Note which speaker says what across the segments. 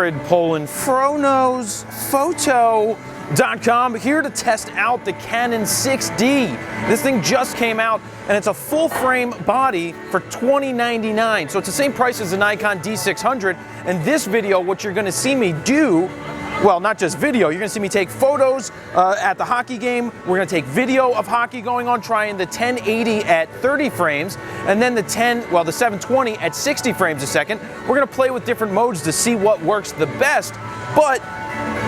Speaker 1: Jared Polin, Photos.com, here to test out the Canon 6D. This thing just came out, and it's a full frame body for $20.99. So it's the same price as the Nikon D600. And this video, what you're gonna see me do, well, not just video, you're gonna see me take photos at the hockey game. We're gonna take video of hockey going on, trying the 1080 at 30 frames, and then the 720 at 60 frames a second. We're gonna play with different modes to see what works the best. But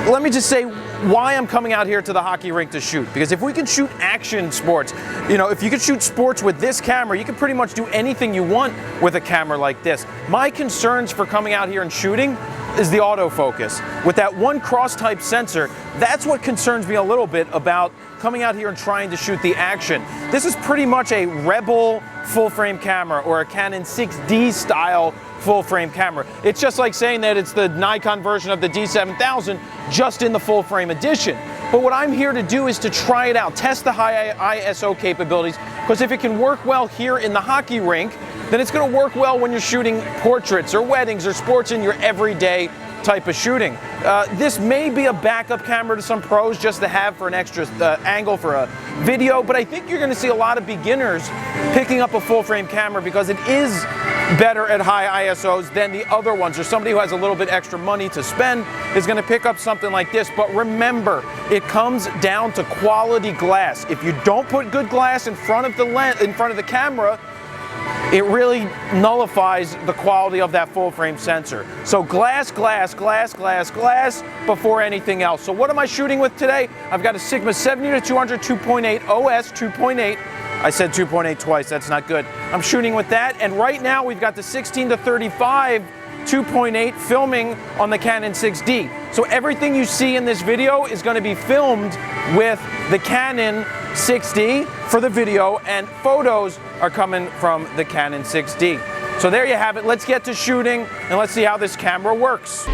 Speaker 1: let me just say why I'm coming out here to the hockey rink to shoot. Because if we can shoot action sports, you know, if you could shoot sports with this camera, you can pretty much do anything you want with a camera like this. My concerns for coming out here and shooting is the autofocus. With that one cross-type sensor, that's what concerns me a little bit about coming out here and trying to shoot the action. This is pretty much a Rebel full-frame camera, or a Canon 6D style full-frame camera. It's just like saying that it's the Nikon version of the D7000, just in the full-frame edition. But what I'm here to do is to try it out, test the high ISO capabilities, because if it can work well here in the hockey rink, then it's going to work well when you're shooting portraits or weddings or sports in your everyday type of shooting. This may be a backup camera to some pros just to have for an extra angle for a video, but I think you're going to see a lot of beginners picking up a full-frame camera because it is better at high ISOs than the other ones, or somebody who has a little bit extra money to spend is going to pick up something like this. But remember, it comes down to quality glass. If you don't put good glass in front of the camera, it really nullifies the quality of that full frame sensor. So glass, glass, glass, glass, glass before anything else. So what am I shooting with today? I've got a Sigma 70-200 2.8 OS 2.8. I said 2.8 twice, that's not good. I'm shooting with that, and right now we've got the 16-35 2.8 filming on the Canon 6D. So everything you see in this video is going to be filmed with the Canon 6D for the video, and photos are coming from the Canon 6D. So there you have it. Let's get to shooting, and let's see how this camera works.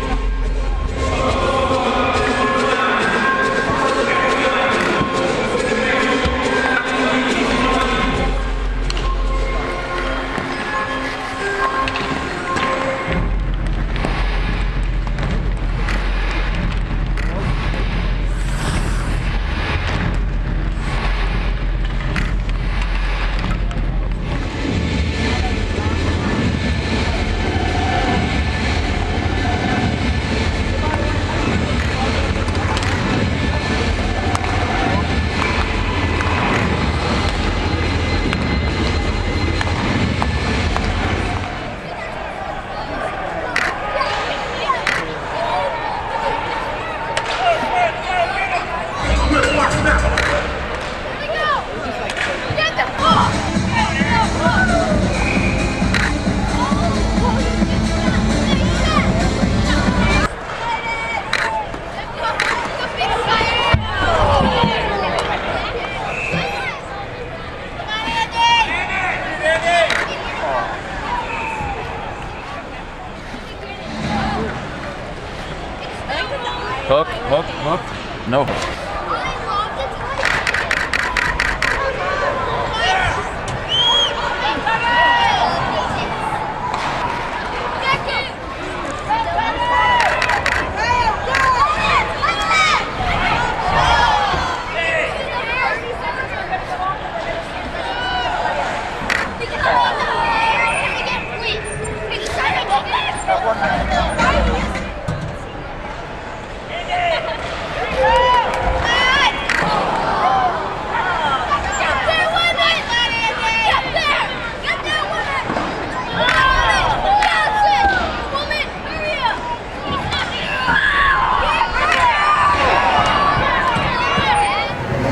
Speaker 2: Hook, hook, hook. No.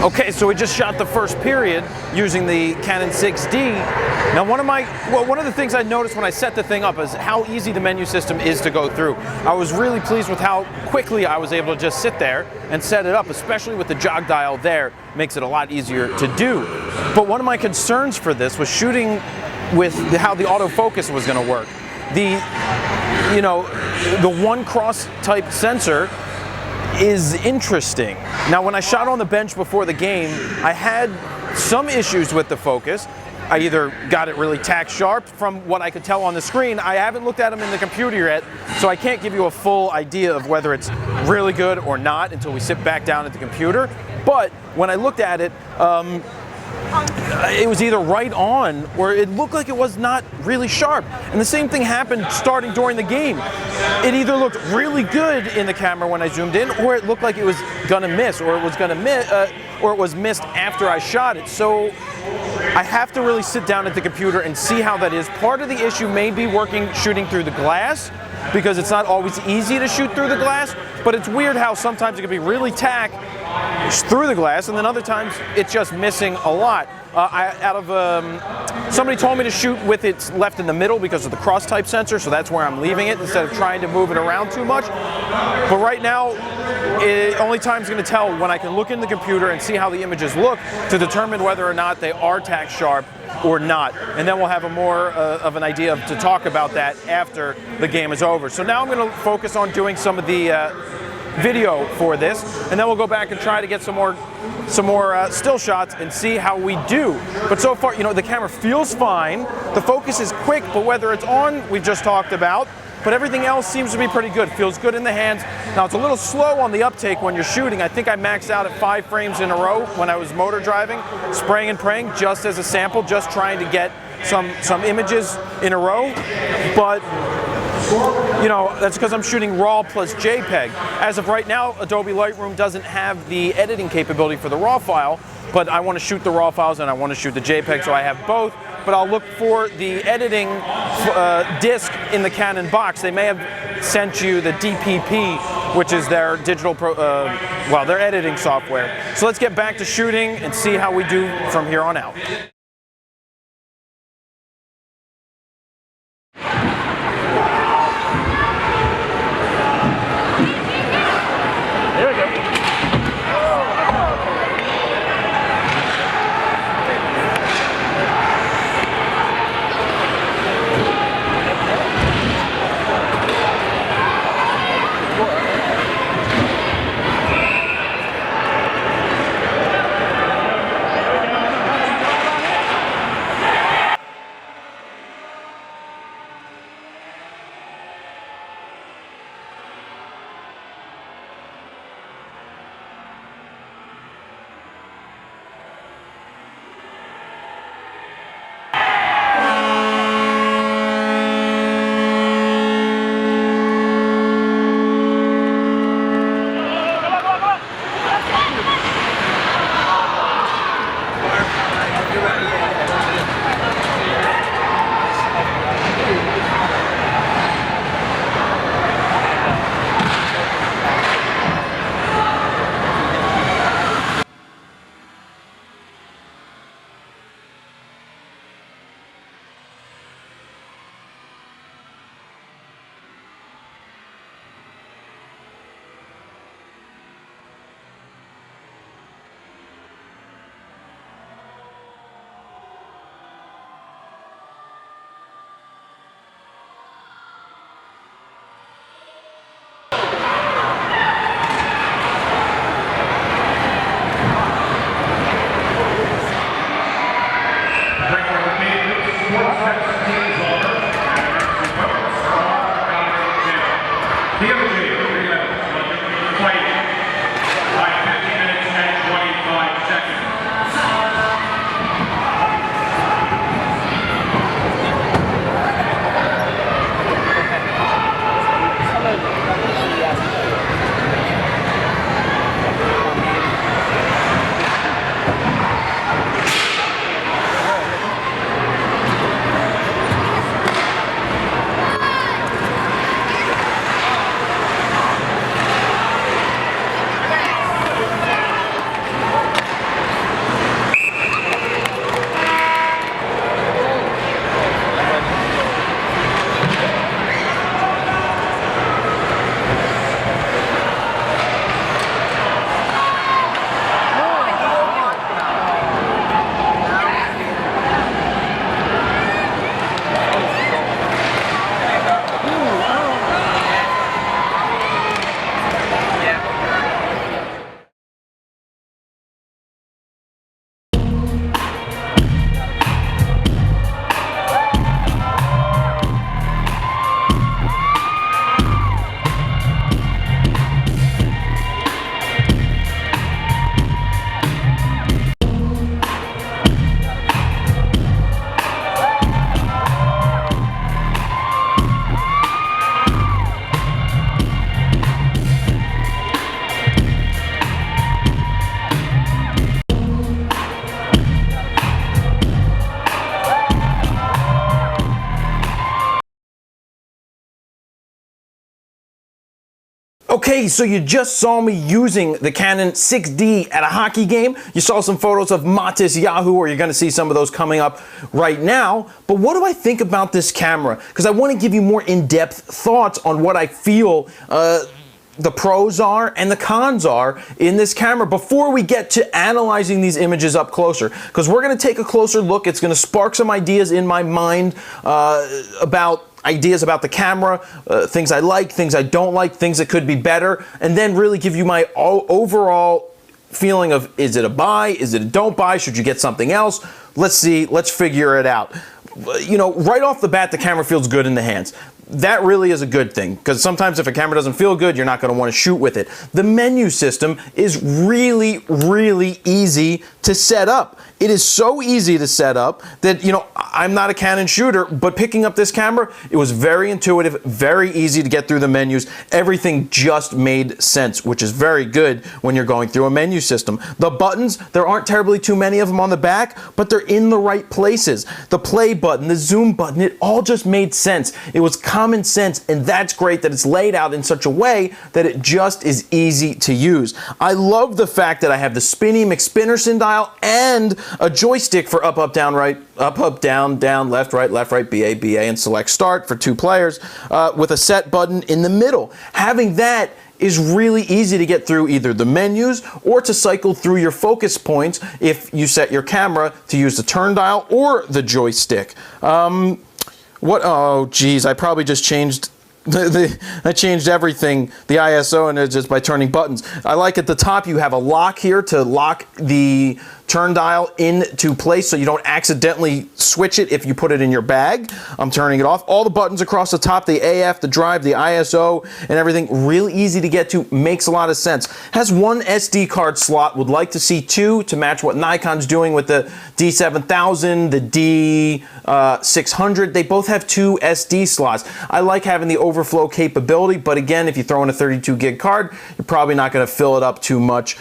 Speaker 1: Okay, so we just shot the first period using the Canon 6D. Now one of the things I noticed when I set the thing up is how easy the menu system is to go through. I was really pleased with how quickly I was able to just sit there and set it up, especially with the jog dial there. Makes it a lot easier to do. But one of my concerns for this was shooting with how the autofocus was going to work. The one cross type sensor is interesting. Now when I shot on the bench before the game, I had some issues with the focus, I either got it really tack sharp from what I could tell on the screen. I haven't looked at them in the computer yet, so I can't give you a full idea of whether it's really good or not until we sit back down at the computer. But when I looked at it, it was either right on or it looked like it was not really sharp. And the same thing happened starting during the game. It either looked really good in the camera when I zoomed in, or it looked like it was gonna miss, or it was gonna miss, or it was missed after I shot it. So I have to really sit down at the computer and see how that is. Part of the issue may be shooting through the glass, because it's not always easy to shoot through the glass, but it's weird how sometimes it can be really tack through the glass, and then other times it's just missing a lot. Somebody told me to shoot with it left in the middle because of the cross type sensor, so that's where I'm leaving it instead of trying to move it around too much. But right now, only time's going to tell when I can look in the computer and see how the images look to determine whether or not they are tack sharp or not. And then we'll have a more of an idea to talk about that after the game is over. So now I'm going to focus on doing some of the video for this, and then we'll go back and try to get some more still shots and see how we do. But so far, you know, the camera feels fine. The focus is quick, but whether it's on, we've just talked about. But everything else seems to be pretty good. Feels good in the hands. Now it's a little slow on the uptake when you're shooting. I think I maxed out at 5 frames in a row when I was motor driving, spraying and praying just as a sample, just trying to get some images in a row. But you know, that's because I'm shooting RAW plus JPEG. As of right now, Adobe Lightroom doesn't have the editing capability for the RAW file, but I want to shoot the RAW files and I want to shoot the JPEG, so I have both. But I'll look for the editing disc in the Canon box. They may have sent you the DPP, which is their their editing software. So let's get back to shooting and see how we do from here on out. Okay, so you just saw me using the Canon 6D at a hockey game. You saw some photos of Matis Yahoo, or you're gonna see some of those coming up right now. But what do I think about this camera? Because I wanna give you more in-depth thoughts on what I feel the pros are and the cons are in this camera before we get to analyzing these images up closer. Because we're gonna take a closer look. It's gonna spark some ideas in my mind about the camera, things I like, things I don't like, things that could be better, and then really give you my overall feeling of, is it a buy, is it a don't buy, should you get something else? Let's see, let's figure it out. You know, right off the bat, the camera feels good in the hands. That really is a good thing, because sometimes if a camera doesn't feel good, you're not going to want to shoot with it. The menu system is really, really easy to set up. It is so easy to set up that, you know, I'm not a Canon shooter, but picking up this camera, it was very intuitive, very easy to get through the menus. Everything just made sense, which is very good when you're going through a menu system. The buttons, there aren't terribly too many of them on the back, but they're in the right places. The play button, the zoom button, it all just made sense. It was common sense, and that's great that it's laid out in such a way that it just is easy to use. I love the fact that I have the spinny McSpinnerson dial and a joystick for up, up, down, right, up, down, down, left, right, BA, BA, and select start for 2 players with a set button in the middle. Having that is really easy to get through either the menus or to cycle through your focus points if you set your camera to use the turn dial or the joystick. Oh geez, I probably just changed I changed everything, the ISO, and it's just by turning buttons. I like at the top you have a lock here to lock the turn dial into place so you don't accidentally switch it if you put it in your bag. I'm turning it off. All the buttons across the top, the AF, the drive, the ISO, and everything, really easy to get to, makes a lot of sense. Has 1 SD card slot, would like to see 2 to match what Nikon's doing with the D7000, the D600. They both have 2 SD slots. I like having the overflow capability, but again, if you throw in a 32 gig card, you're probably not going to fill it up too much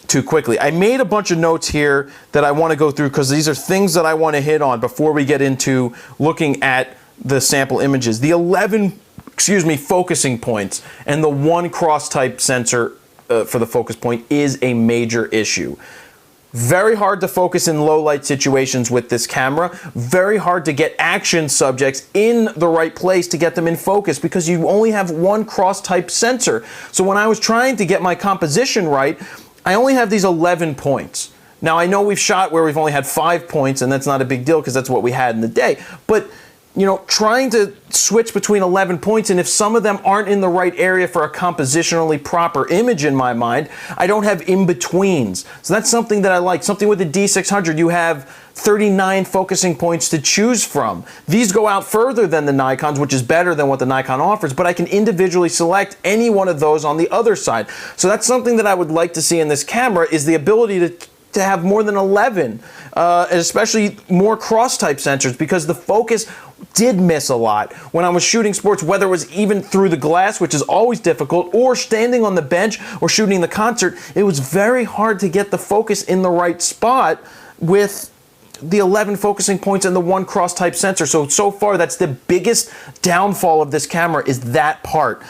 Speaker 1: too quickly. I made a bunch of notes here that I want to go through because these are things that I want to hit on before we get into looking at the sample images. The 11 focusing points and the 1 cross type sensor for the focus point is a major issue. Very hard to focus in low light situations with this camera. Very hard to get action subjects in the right place to get them in focus because you only have 1 cross type sensor. So when I was trying to get my composition right, I only have these 11 points. Now I know we've shot where we've only had 5 points, and that's not a big deal because that's what we had in the day. But you know, trying to switch between 11 points, and if some of them aren't in the right area for a compositionally proper image in my mind, I don't have in-betweens. So that's something that I like. Something with the D600, you have 39 focusing points to choose from. These go out further than the Nikons, which is better than what the Nikon offers, but I can individually select any one of those on the other side. So that's something that I would like to see in this camera, is the ability to have more than 11, especially more cross-type sensors, because the focus did miss a lot when I was shooting sports, whether it was even through the glass, which is always difficult, or standing on the bench or shooting the concert. It was very hard to get the focus in the right spot with the 11 focusing points and the 1 cross-type sensor. So far, that's the biggest downfall of this camera, is that part.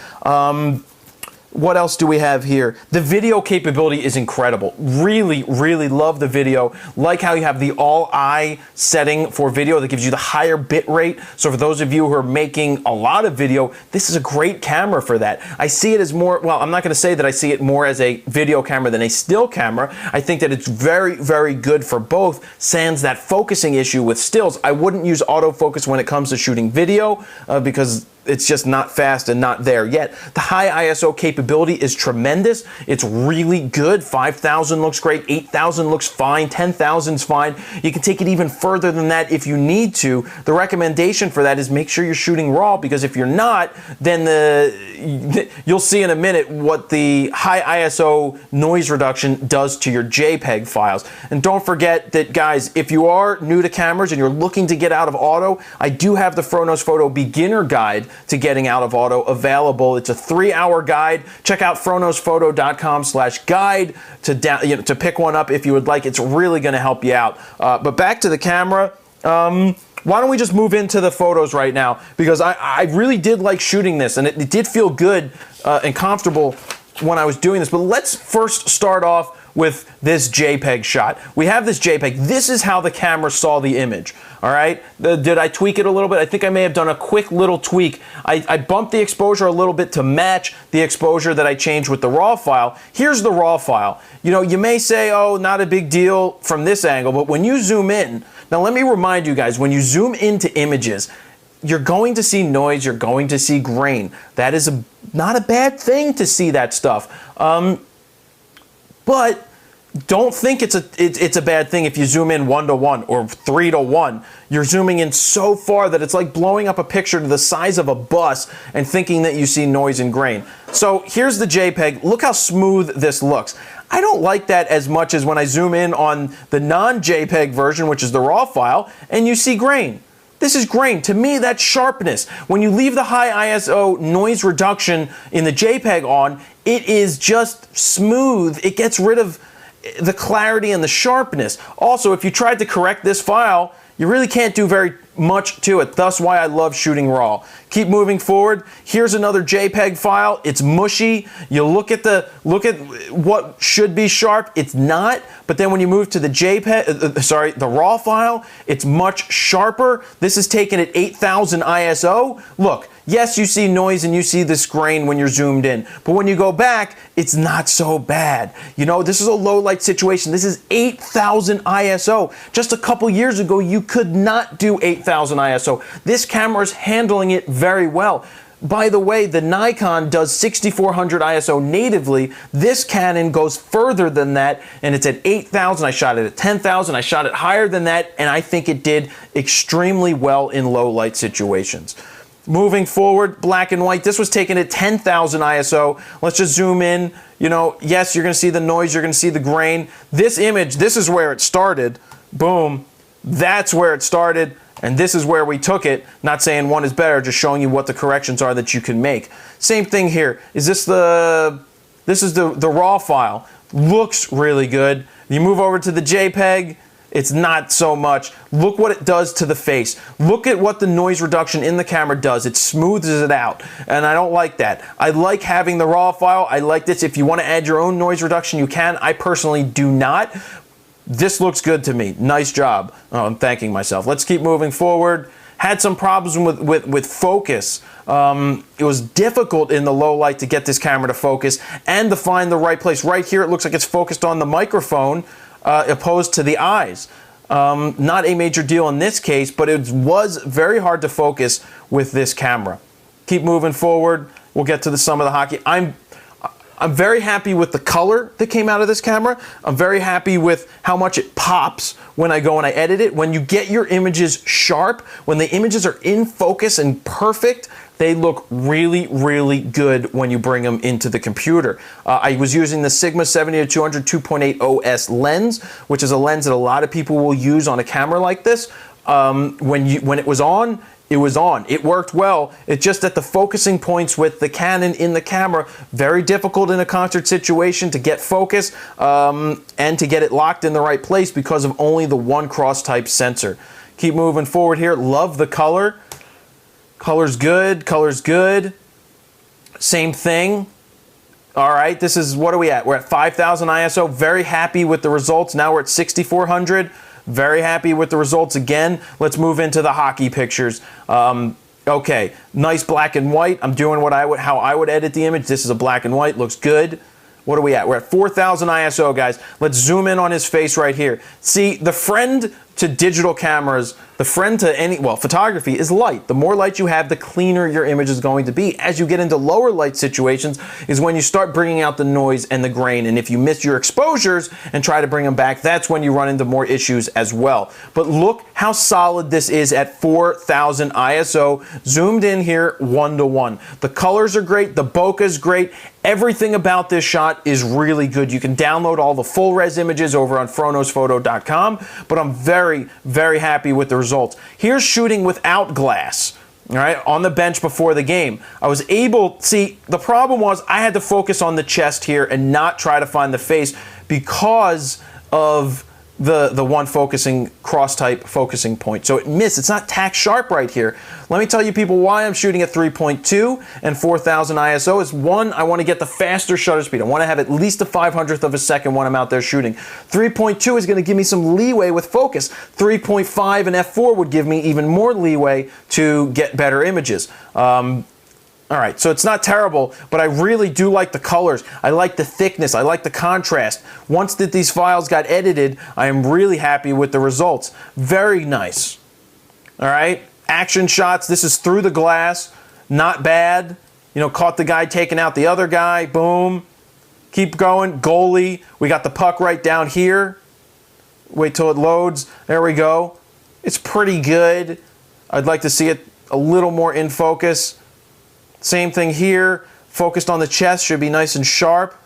Speaker 1: What else do we have here? The video capability is incredible. Really, really love the video. Like how you have the all-eye setting for video that gives you the higher bit rate. So for those of you who are making a lot of video, this is a great camera for that. I see it as more, well, I'm not going to say that I see it more as a video camera than a still camera. I think that it's very, very good for both, sans that focusing issue with stills. I wouldn't use autofocus when it comes to shooting video because it's just not fast and not there yet. The high ISO capability is tremendous. It's really good. 5,000 looks great. 8,000 looks fine. 10,000 is fine. You can take it even further than that if you need to. The recommendation for that is make sure you're shooting RAW, because if you're not, then you'll see in a minute what the high ISO noise reduction does to your JPEG files. And don't forget that, guys, if you are new to cameras and you're looking to get out of auto, I do have the Fronos Photo Beginner Guide to getting out of auto available. It's a 3-hour guide. Check out fronosphoto.com/guide to pick one up if you would like. It's really going to help you out. But back to the camera. why don't we just move into the photos right now? Because I really did like shooting this, and it did feel good and comfortable when I was doing this. But let's first start off with this JPEG shot. We have this JPEG. This is how the camera saw the image. All right. Did I tweak it a little bit? I think I may have done a quick little tweak. I bumped the exposure a little bit to match the exposure that I changed with the RAW file. Here's the RAW file. You know, you may say, oh, not a big deal from this angle, but when you zoom in, now let me remind you guys, when you zoom into images, you're going to see noise, you're going to see grain. That is not a bad thing to see that stuff. But don't think it's a bad thing if you zoom in 1:1 or 3:1. You're zooming in so far that it's like blowing up a picture to the size of a bus and thinking that you see noise and grain. So here's the JPEG. Look how smooth this looks. I don't like that as much as when I zoom in on the non-JPEG version, which is the RAW file, and you see grain. This is grain. To me, that's sharpness. When you leave the high ISO noise reduction in the JPEG on, it is just smooth. It gets rid of the clarity and the sharpness. Also, if you tried to correct this file, you really can't do very much to it. That's why I love shooting RAW. Keep moving forward. Here's another JPEG file. It's mushy. You look at what should be sharp. It's not. But then when you move to the the RAW file, it's much sharper. This is taken at 8,000 ISO. Look, yes, you see noise and you see this grain when you're zoomed in. But when you go back, it's not so bad. You know, this is a low light situation. This is 8,000 ISO. Just a couple years ago, you could not do 8,000 ISO. This camera is handling it very well. By the way, the Nikon does 6400 ISO natively. This Canon goes further than that, and it's at 8,000. I shot it at 10,000. I shot it higher than that, and I think it did extremely well in low light situations. Moving forward, black and white. This was taken at 10,000 ISO. Let's just zoom in. You know, yes, you're going to see the noise. You're going to see the grain. This image, this is where it started. Boom. That's where it started. And this is where we took it. Not saying one is better, just showing you what the corrections are that you can make. Same thing here. This is the RAW file. Looks really good. You move over to the JPEG, it's not so much. Look what it does to the face. Look at what the noise reduction in the camera does. It smooths it out, and I don't like that. I like having the RAW file. I like this. If you want to add your own noise reduction, you can. I personally do not. This looks good to me. Nice job. Oh, I'm thanking myself. Let's keep moving forward. Had some problems with focus. It was difficult in the low light to get this camera to focus and to find the right place. Right here, it looks like it's focused on the microphone opposed to the eyes. Not a major deal in this case, but it was very hard to focus with this camera. Keep moving forward. We'll get to some of the hockey. I'm very happy with the color that came out of this camera. I'm very happy with how much it pops when I go and I edit it. When you get your images sharp, when the images are in focus and perfect, they look really, really good when you bring them into the computer. I was using the Sigma 70-200 2.8 OS lens, which is a lens that a lot of people will use on a camera like this. When it was on, it was on. It worked well. It's just that the focusing points with the Canon in the camera, very difficult in a concert situation to get focus and to get it locked in the right place because of only the one cross type sensor. Keep moving forward here. Love the color. Color's good. Color's good. Same thing. All right, this is, what are we at? We're at 5,000 ISO. Very happy with the results. Now we're at 6,400. Very happy with the results again. Let's move into the hockey pictures. Okay, nice black and white. I'm doing how I would edit the image. This is a black and white, looks good. What are we at? We're at 4,000 ISO, guys. Let's zoom in on his face right here. See, the friend to digital cameras, the friend to photography is light. The more light you have, the cleaner your image is going to be. As you get into lower light situations is when you start bringing out the noise and the grain. And if you miss your exposures and try to bring them back, that's when you run into more issues as well. But look how solid this is at 4,000 ISO, zoomed in here 1:1. The colors are great. The bokeh is great. Everything about this shot is really good. You can download all the full res images over on fronosphoto.com, but I'm very, very happy with the results. Here's shooting without glass. All right, on the bench before the game. I was able, see, the problem was I had to focus on the chest here and not try to find the face because of the one focusing cross type focusing point. So it missed. It's not tack sharp right here. Let me tell you people why I'm shooting at 3.2 and 4000 ISO is one, I want to get the faster shutter speed. I want to have at least a 500th of a second when I'm out there shooting. 3.2 is going to give me some leeway with focus. 3.5 and f4 would give me even more leeway to get better images. All right, so it's not terrible, but I really do like the colors. I like the thickness. I like the contrast. Once that these files got edited, I am really happy with the results. Very nice. All right, action shots. This is through the glass. Not bad. You know, caught the guy taking out the other guy. Boom. Keep going. Goalie. We got the puck right down here. Wait till it loads. There we go. It's pretty good. I'd like to see it a little more in focus. Same thing here, focused on the chest, should be nice and sharp.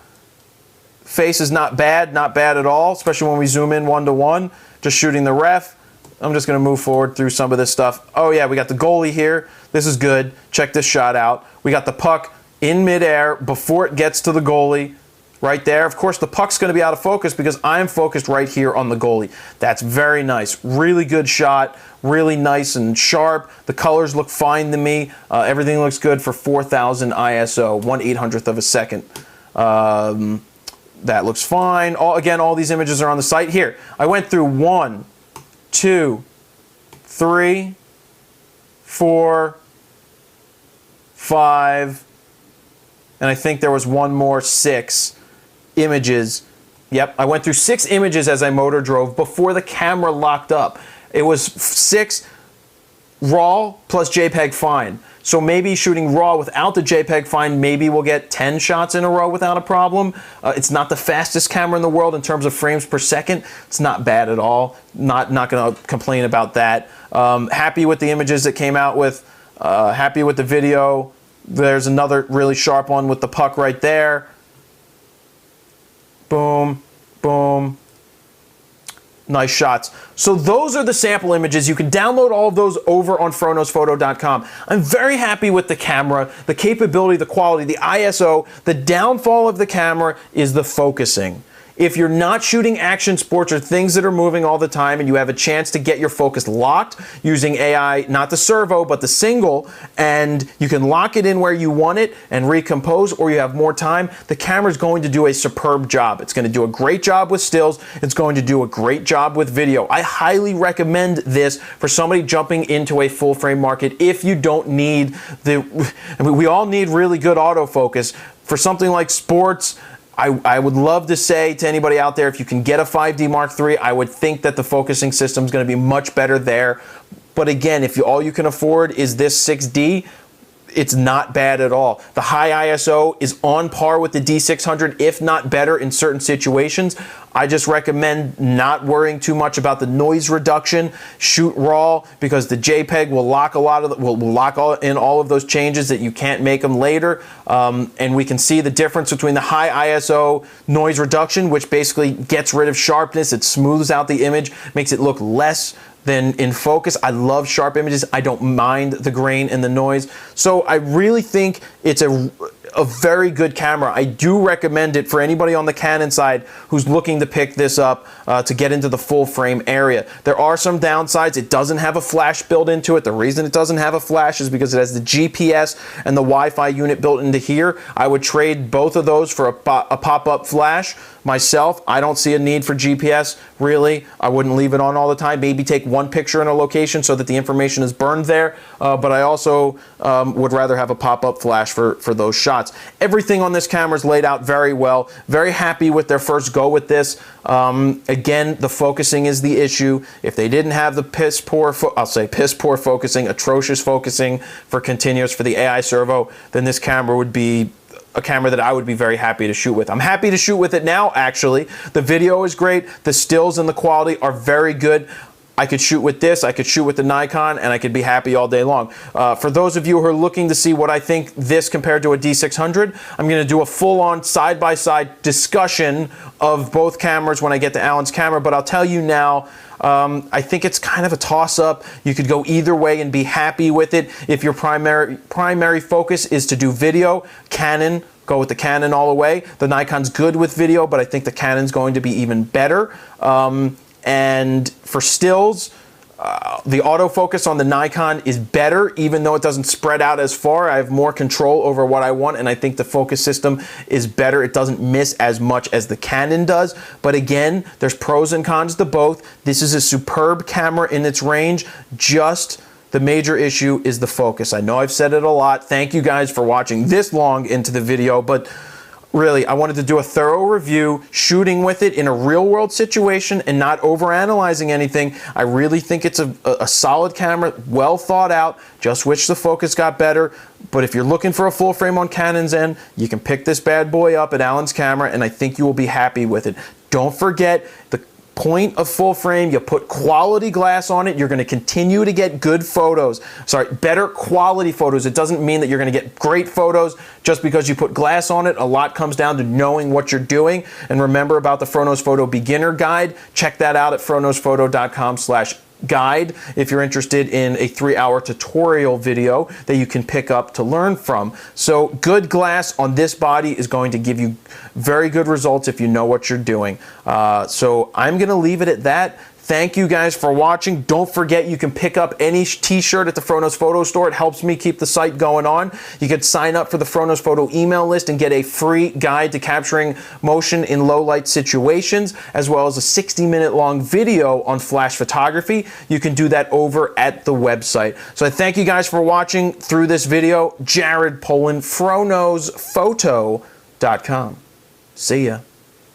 Speaker 1: Face is not bad at all, especially when we zoom in 1:1. Just shooting the ref. I'm just gonna move forward through some of this stuff. Oh yeah, we got the goalie here. This is good. Check this shot out. We got the puck in midair before it gets to the goalie. Right there. Of course, the puck's going to be out of focus because I'm focused right here on the goalie. That's very nice. Really good shot. Really nice and sharp. The colors look fine to me. Everything looks good for 4000 ISO, 1/800th of a second. That looks fine. Again, all these images are on the site. Here, I went through 1, 2, 3, 4, 5, and I think there was one more, 6 images. Yep, I went through 6 images as I motor drove before the camera locked up. It was 6 RAW plus JPEG fine. So maybe shooting RAW without the JPEG fine, maybe we'll get 10 shots in a row without a problem. It's not the fastest camera in the world in terms of frames per second. It's not bad at all. Not going to complain about that. Happy with the images that came out with. Happy with the video. There's another really sharp one with the puck right there. Boom, boom. Nice shots. So those are the sample images. You can download all of those over on FronosPhoto.com. I'm very happy with the camera, the capability, the quality, the ISO. The downfall of the camera is the focusing. If you're not shooting action sports or things that are moving all the time and you have a chance to get your focus locked using AI, not the servo, but the single, and you can lock it in where you want it and recompose, or you have more time, the camera's going to do a superb job. It's going to do a great job with stills. It's going to do a great job with video. I highly recommend this for somebody jumping into a full frame market if you don't need we all need really good autofocus. For something like sports, I would love to say to anybody out there, if you can get a 5D Mark III, I would think that the focusing system is going to be much better there. But again, if all you can afford is this 6D, it's not bad at all. The high ISO is on par with the D600, if not better in certain situations. I just recommend not worrying too much about the noise reduction. Shoot RAW, because the JPEG will lock in all of those changes that you can't make them later. And we can see the difference between the high ISO noise reduction, which basically gets rid of sharpness. It smooths out the image, makes it look less than in focus. I love sharp images. I don't mind the grain and the noise. So I really think it's a very good camera. I do recommend it for anybody on the Canon side who's looking to pick this up to get into the full frame area. There are some downsides. It doesn't have a flash built into it. The reason it doesn't have a flash is because it has the GPS and the Wi-Fi unit built into here. I would trade both of those for a pop-up flash. Myself, I don't see a need for GPS, really. I wouldn't leave it on all the time. Maybe take one picture in a location so that the information is burned there. But I also would rather have a pop-up flash for those shots. Everything on this camera is laid out very well. Very happy with their first go with this. Again, the focusing is the issue. If they didn't have the piss poor focusing, atrocious focusing for continuous for the AI servo, then this camera would be a camera that I would be very happy to shoot with. I'm happy to shoot with it now, actually. The video is great. The stills and the quality are very good. I could shoot with this, I could shoot with the Nikon, and I could be happy all day long. For those of you who are looking to see what I think this compared to a D600, I'm going to do a full-on side-by-side discussion of both cameras when I get to Alan's camera, but I'll tell you now, I think it's kind of a toss-up. You could go either way and be happy with it. If your primary focus is to do video, Canon, go with the Canon all the way. The Nikon's good with video, but I think the Canon's going to be even better. And for stills, the autofocus on the Nikon is better, even though it doesn't spread out as far. I have more control over what I want, and I think the focus system is better. It doesn't miss as much as the Canon does. But again, there's pros and cons to both. This is a superb camera in its range. Just the major issue is the focus. I know I've said it a lot. Thank you guys for watching this long into the video, but really, I wanted to do a thorough review, shooting with it in a real-world situation and not overanalyzing anything. I really think it's a solid camera, well thought out. Just wish the focus got better. But if you're looking for a full frame on Canon's end, you can pick this bad boy up at Alan's Camera, and I think you will be happy with it. Don't forget, the point of full frame, you put quality glass on it, you're going to continue to get good photos. Sorry, better quality photos. It doesn't mean that you're going to get great photos just because you put glass on it. A lot comes down to knowing what you're doing. And remember about the Fronos Photo Beginner Guide. Check that out at fronosphoto.com/guide if you're interested in a 3-hour tutorial video that you can pick up to learn from. So good glass on this body is going to give you very good results if you know what you're doing. So I'm going to leave it at that. Thank you guys for watching. Don't forget, you can pick up any t-shirt at the Fronos Photo Store. It helps me keep the site going on. You can sign up for the Fronos Photo email list and get a free guide to capturing motion in low light situations, as well as a 60-minute long video on flash photography. You can do that over at the website. So I thank you guys for watching through this video. Jared Polin, fronosphoto.com. See ya.